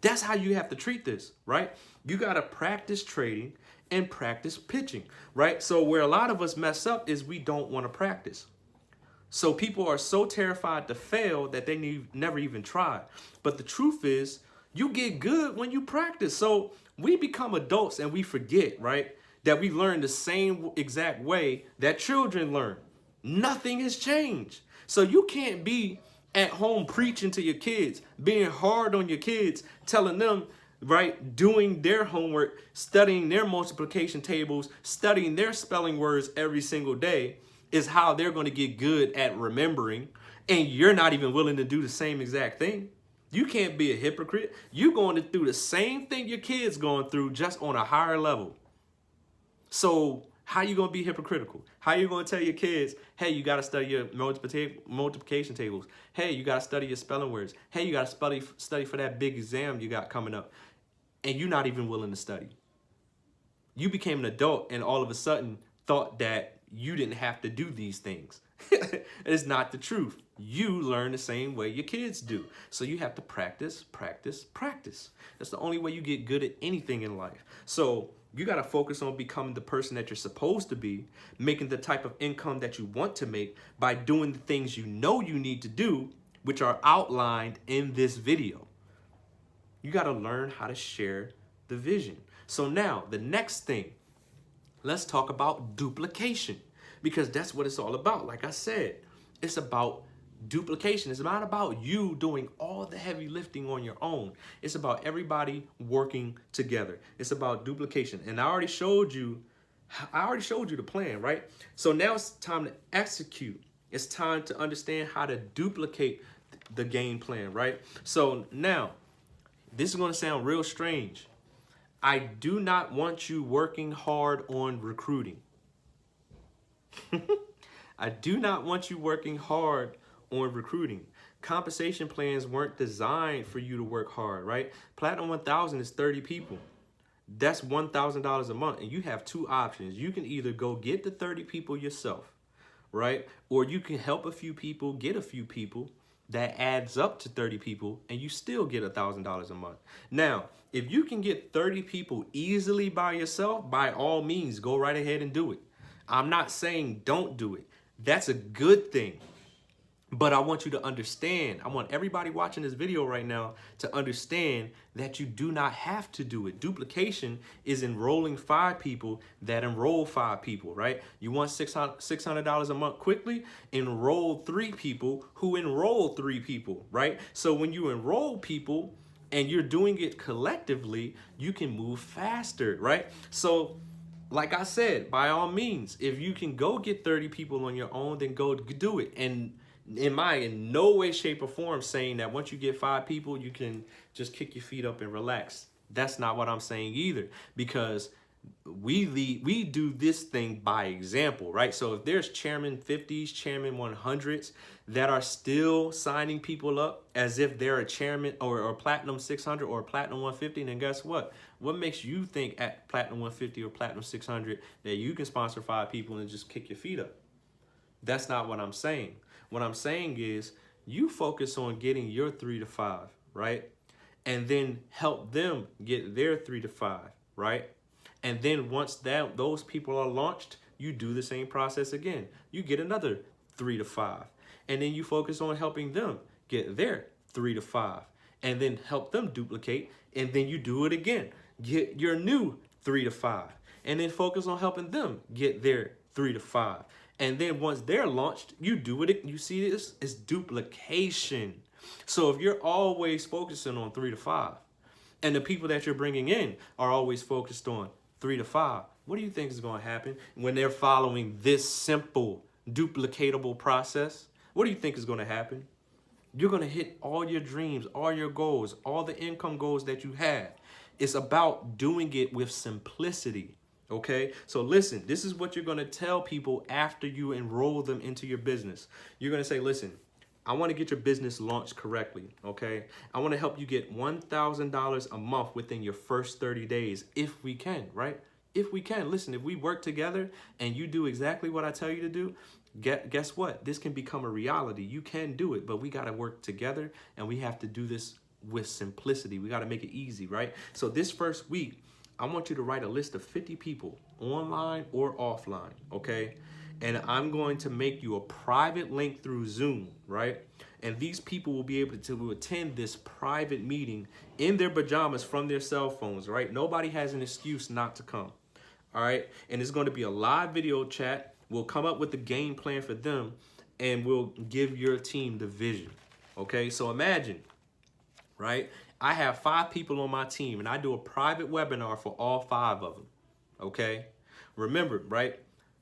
That's how you have to treat this, right? You got to practice trading and practice pitching, right? So where a lot of us mess up is we don't want to practice. So people are so terrified to fail that they never even try. But the truth is, you get good when you practice. So we become adults and we forget, right, that we learn the same exact way that children learn. Nothing has changed. So you can't be at home preaching to your kids, being hard on your kids, telling them, right, doing their homework, studying their multiplication tables, studying their spelling words every single day is how they're going to get good at remembering, and you're not even willing to do the same exact thing. You can't be a hypocrite. You're going through the same thing your kids going through, just on a higher level. So how you going to be hypocritical? How you going to tell your kids, hey, you got to study your multiplication tables. Hey, you got to study your spelling words. Hey, you got to study for that big exam you got coming up. And you're not even willing to study. You became an adult and all of a sudden thought that you didn't have to do these things. It's not the truth. You learn the same way your kids do. So you have to practice, practice, practice. That's the only way you get good at anything in life. So you got to focus on becoming the person that you're supposed to be, making the type of income that you want to make by doing the things you know you need to do, which are outlined in this video. You got to learn how to share the vision. So now the next thing, let's talk about duplication, because that's what it's all about. Like I said, it's about duplication. It's not about you doing all the heavy lifting on your own. It's about everybody working together. It's about duplication. And I already showed you the plan, right? So now it's time to execute. It's time to understand how to duplicate the game plan, right? So now, this is going to sound real strange. I do not want you working hard on recruiting. I do not want you working hard on recruiting. Compensation plans weren't designed for you to work hard, right? Platinum 1000 is 30 people. That's $1,000 a month. And you have two options. You can either go get the 30 people yourself, right? Or you can help a few people, get a few people. That adds up to 30 people, and you still get $1,000 a month. Now, if you can get 30 people easily by yourself, by all means, go right ahead and do it. I'm not saying don't do it. That's a good thing. But I want you to understand, I want everybody watching this video right now to understand that you do not have to do it. Duplication is enrolling 5 people that enroll 5 people, right? You want $600 a month quickly? Enroll 3 people who enroll 3 people, right? So when you enroll people and you're doing it collectively, you can move faster, right? So like I said, by all means, if you can go get 30 people on your own, then go do it. And in no way, shape, or form saying that once you get 5 people, you can just kick your feet up and relax. That's not what I'm saying either, because we do this thing by example, right? So if there's chairman 50s, chairman 100s that are still signing people up as if they're a chairman or platinum 600 or platinum 150, then guess what? What makes you think at platinum 150 or platinum 600 that you can sponsor 5 people and just kick your feet up? That's not what I'm saying. What I'm saying is you focus on getting your 3 to 5, right? And then help them get their 3 to 5, right? And then once those people are launched, you do the same process again. You get another 3 to 5. And then you focus on helping them get their 3 to 5. And then help them duplicate. And then you do it again. Get your new 3 to 5. And then focus on helping them get their 3 to 5. And then once they're launched, you do it. You see this? It's duplication. So if you're always focusing on 3 to 5, and the people that you're bringing in are always focused on 3 to 5, what do you think is going to happen when they're following this simple, duplicatable process? What do you think is going to happen? You're going to hit all your dreams, all your goals, all the income goals that you have. It's about doing it with simplicity. Okay, so listen, this is what you're going to tell people after you enroll them into your business. You're going to say, listen, I want to get your business launched correctly. Okay, I want to help you get $1,000 a month within your first 30 days, if we can, right? If we can. Listen, if we work together and you do exactly what I tell you to do, guess what? This can become a reality. You can do it, but we got to work together, and we have to do this with simplicity. We got to make it easy, right? So this first week, I want you to write a list of 50 people, online or offline, okay? And I'm going to make you a private link through Zoom, right? And these people will be able to attend this private meeting in their pajamas from their cell phones, right? Nobody has an excuse not to come, all right? And it's going to be a live video chat. We'll come up with the game plan for them, and we'll give your team the vision, okay? So imagine, right? I have 5 people on my team, and I do a private webinar for all 5 of them, okay? Remember, right?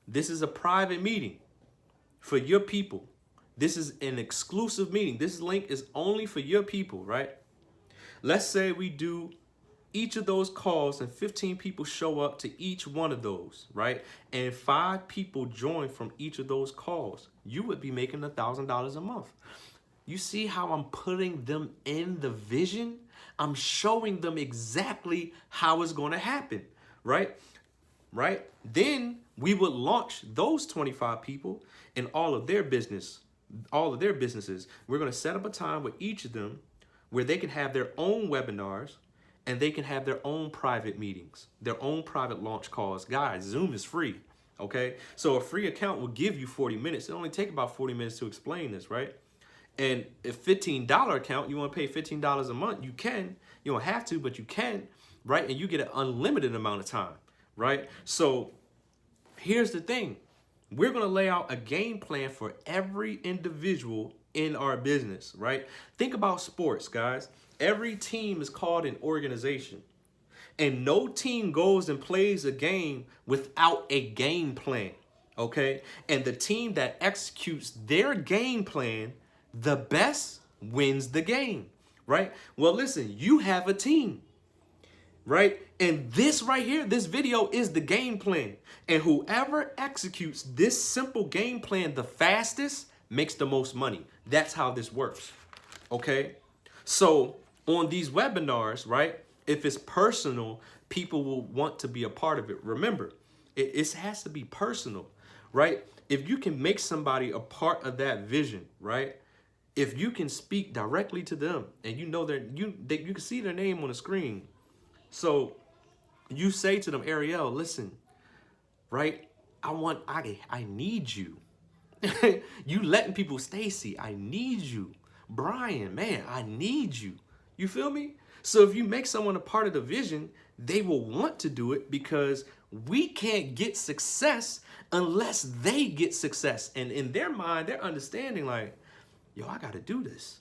This is a private meeting for your people. This is an exclusive meeting. This link is only for your people, right? Let's say we do each of those calls and 15 people show up to each one of those, right? And 5 people join from each of those calls. You would be making $1,000 a month. You see how I'm putting them in the vision? I'm showing them exactly how it's going to happen, right? Right? Then we would launch those 25 people in all of their businesses. We're going to set up a time with each of them where they can have their own webinars and they can have their own private meetings, their own private launch calls. Guys, Zoom is free, okay? So a free account will give you 40 minutes. It only take about 40 minutes to explain this, right? And a $15 account, you want to pay $15 a month, you can. You don't have to, but you can. right? And you get an unlimited amount of time, right? So here's the thing. We're going to lay out a game plan for every individual in our business, right? Think about sports, guys. Every team is called an organization. And no team goes and plays a game without a game plan, okay? And the team that executes their game plan the best wins the game, right? Well, listen, you have a team, right? And this right here, this video is the game plan. And whoever executes this simple game plan the fastest makes the most money. That's how this works, okay? So on these webinars, right, if it's personal, people will want to be a part of it. Remember, it has to be personal, right? If you can make somebody a part of that vision, right? If you can speak directly to them and you know you can see their name on the screen. So you say to them, Ariel, listen, right? I need you. You letting people, Stacy, I need you. Brian, man, I need you. You feel me? So if you make someone a part of the vision, they will want to do it because we can't get success unless they get success. And in their mind, they're understanding like, yo, I got to do this.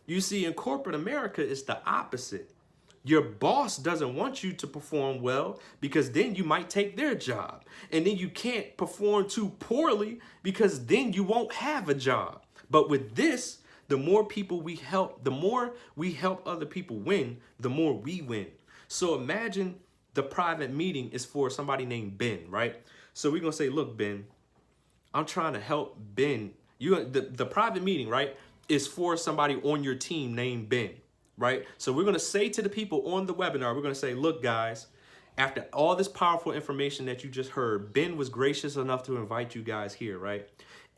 You see, in corporate America, it's the opposite. Your boss doesn't want you to perform well because then you might take their job. And then you can't perform too poorly because then you won't have a job. But with this, the more people we help, the more we help other people win, the more we win. So imagine the private meeting is for somebody named Ben, right? So we're going to say, look, Ben, I'm trying to help Ben. The private meeting, right, is for somebody on your team named Ben, right? So we're going to say to the people on the webinar, we're going to say, look, guys, after all this powerful information that you just heard, Ben was gracious enough to invite you guys here, right?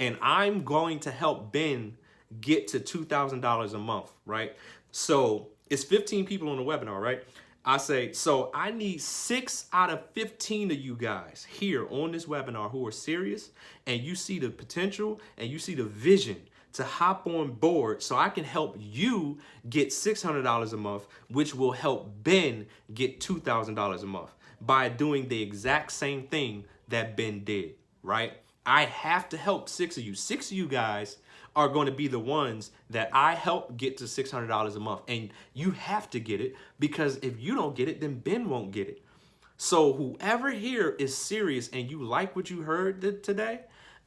And I'm going to help Ben get to $2,000 a month, right? So it's 15 people on the webinar, right? I say, so I need 6 out of 15 of you guys here on this webinar who are serious and you see the potential and you see the vision to hop on board so I can help you get $600 a month, which will help Ben get $2,000 a month by doing the exact same thing that Ben did, right? I have to help 6 of you. 6 of you guys are going to be the ones that I help get to $600 a month. And you have to get it because if you don't get it, then Ben won't get it. So whoever here is serious and you like what you heard today,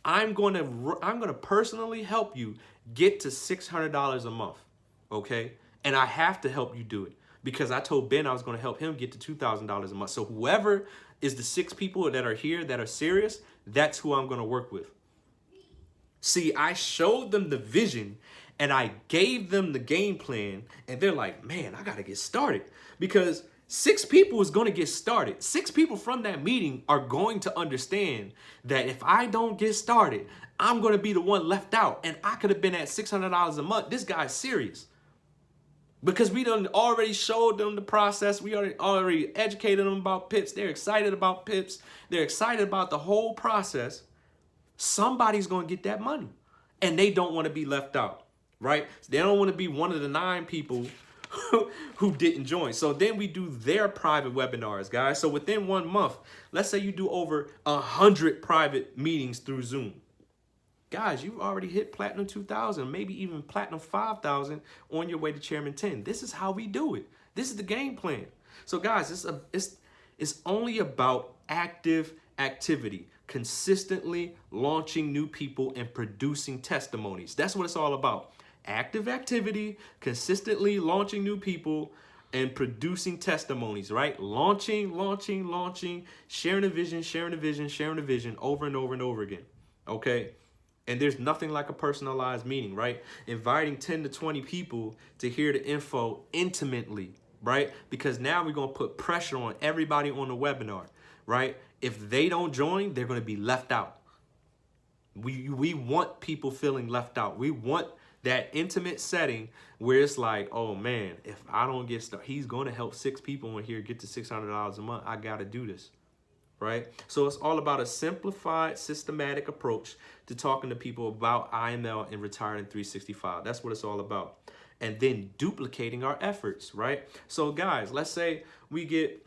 I'm going to personally help you get to $600 a month, okay? And I have to help you do it because I told Ben I was going to help him get to $2,000 a month. So whoever is the 6 people that are here that are serious, that's who I'm going to work with. See, I showed them the vision and I gave them the game plan and they're like, man, I got to get started because 6 people is going to get started. 6 people from that meeting are going to understand that if I don't get started, I'm going to be the one left out and I could have been at $600 a month. This guy's serious because we done already showed them the process. We already educated them about PIPs. They're excited about PIPs. They're excited about the whole process. Somebody's going to get that money and they don't want to be left out, right? They don't want to be one of the 9 people who didn't join. So then we do their private webinars, guys. So within 1 month, let's say you do over 100 private meetings through Zoom. Guys, you've already hit Platinum 2000, maybe even Platinum 5000 on your way to Chairman 10. This is how we do it. This is the game plan. So guys, it's only about active activity, consistently launching new people and producing testimonies. That's what it's all about. Active activity, consistently launching new people and producing testimonies, right? Launching, sharing a vision over and over and over again, okay? And there's nothing like a personalized meeting, right? Inviting 10 to 20 people to hear the info intimately, right? Because now we're going to put pressure on everybody on the webinar, right? If they don't join, they're going to be left out. We want people feeling left out. We want that intimate setting where it's like, oh man, if I don't get started, he's going to help 6 people in here get to $600 a month. I got to do this, right? So it's all about a simplified, systematic approach to talking to people about IML and retired in 365. That's what it's all about. and then duplicating our efforts, right? So guys, let's say we get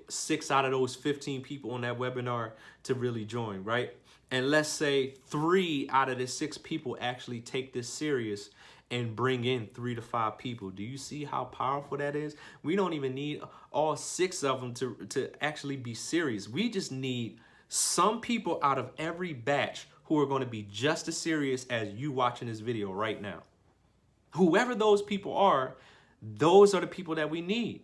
6 out of those 15 people on that webinar to really join, right? And let's say 3 out of the 6 people actually take this serious and bring in 3 to 5 people. Do you see how powerful that is? We don't even need all 6 of them to actually be serious. We just need some people out of every batch who are going to be just as serious as you watching this video right now. Whoever those people are, those are the people that we need.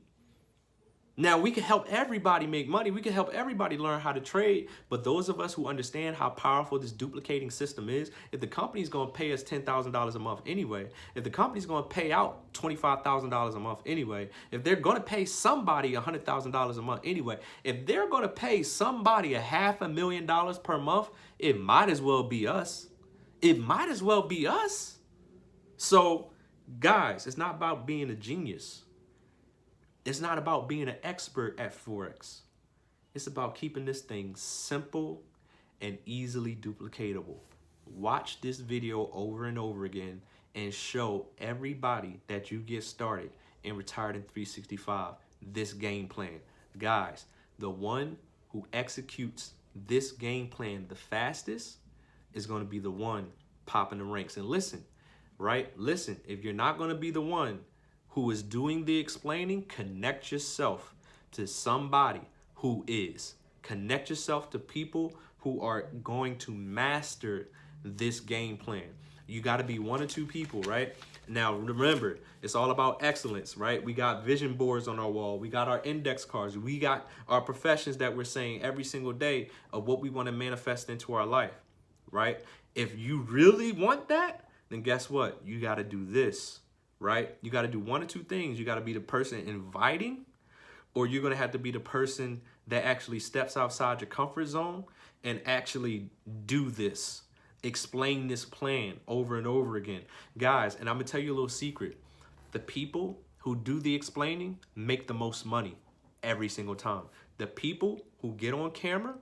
Now, we can help everybody make money. We can help everybody learn how to trade. But those of us who understand how powerful this duplicating system is, if the company's going to pay us $10,000 a month anyway, if the company's going to pay out $25,000 a month anyway, if they're going to pay somebody $100,000 a month anyway, if they're going to pay somebody $500,000 per month, it might as well be us. It might as well be us. So, guys, it's not about being a genius. It's not about being an expert at Forex. It's about keeping this thing simple and easily duplicatable. Watch this video over and over again and show everybody that you get started in Retired in 365 this game plan. Guys, the one who executes this game plan the fastest is going to be the one popping the ranks. And listen, right? Listen, if you're not going to be the one who is doing the explaining, connect yourself to somebody who is. Connect yourself to people who are going to master this game plan. You got to be 1 or 2 people, right? Now, remember, it's all about excellence, right? We got vision boards on our wall. We got our index cards. We got our professions that we're saying every single day of what we want to manifest into our life, right? If you really want that, then guess what? You got to do this. Right? You got to do 1 or 2 things. You got to be the person inviting, or you're going to have to be the person that actually steps outside your comfort zone and actually do this. Explain this plan over and over again. Guys, and I'm going to tell you a little secret. The people who do the explaining make the most money every single time. The people who get on camera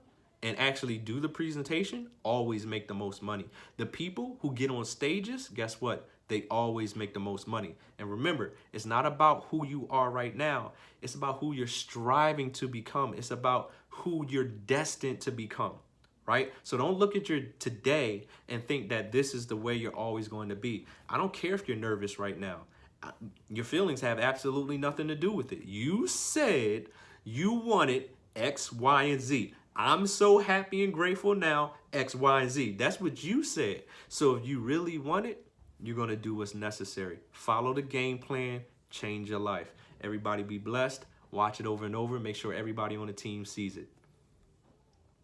and actually do the presentation always make the most money. The people who get on stages, guess what? They always make the most money. And remember, it's not about who you are right now. It's about who you're striving to become. It's about who you're destined to become, right? So don't look at your today and think that this is the way you're always going to be. I don't care if you're nervous right now. Your feelings have absolutely nothing to do with it. You said you wanted X, Y, and Z. I'm so happy and grateful now, X, Y, and Z. That's what you said. So if you really want it, you're going to do what's necessary. Follow the game plan, change your life. Everybody be blessed. Watch it over and over. Make sure everybody on the team sees it.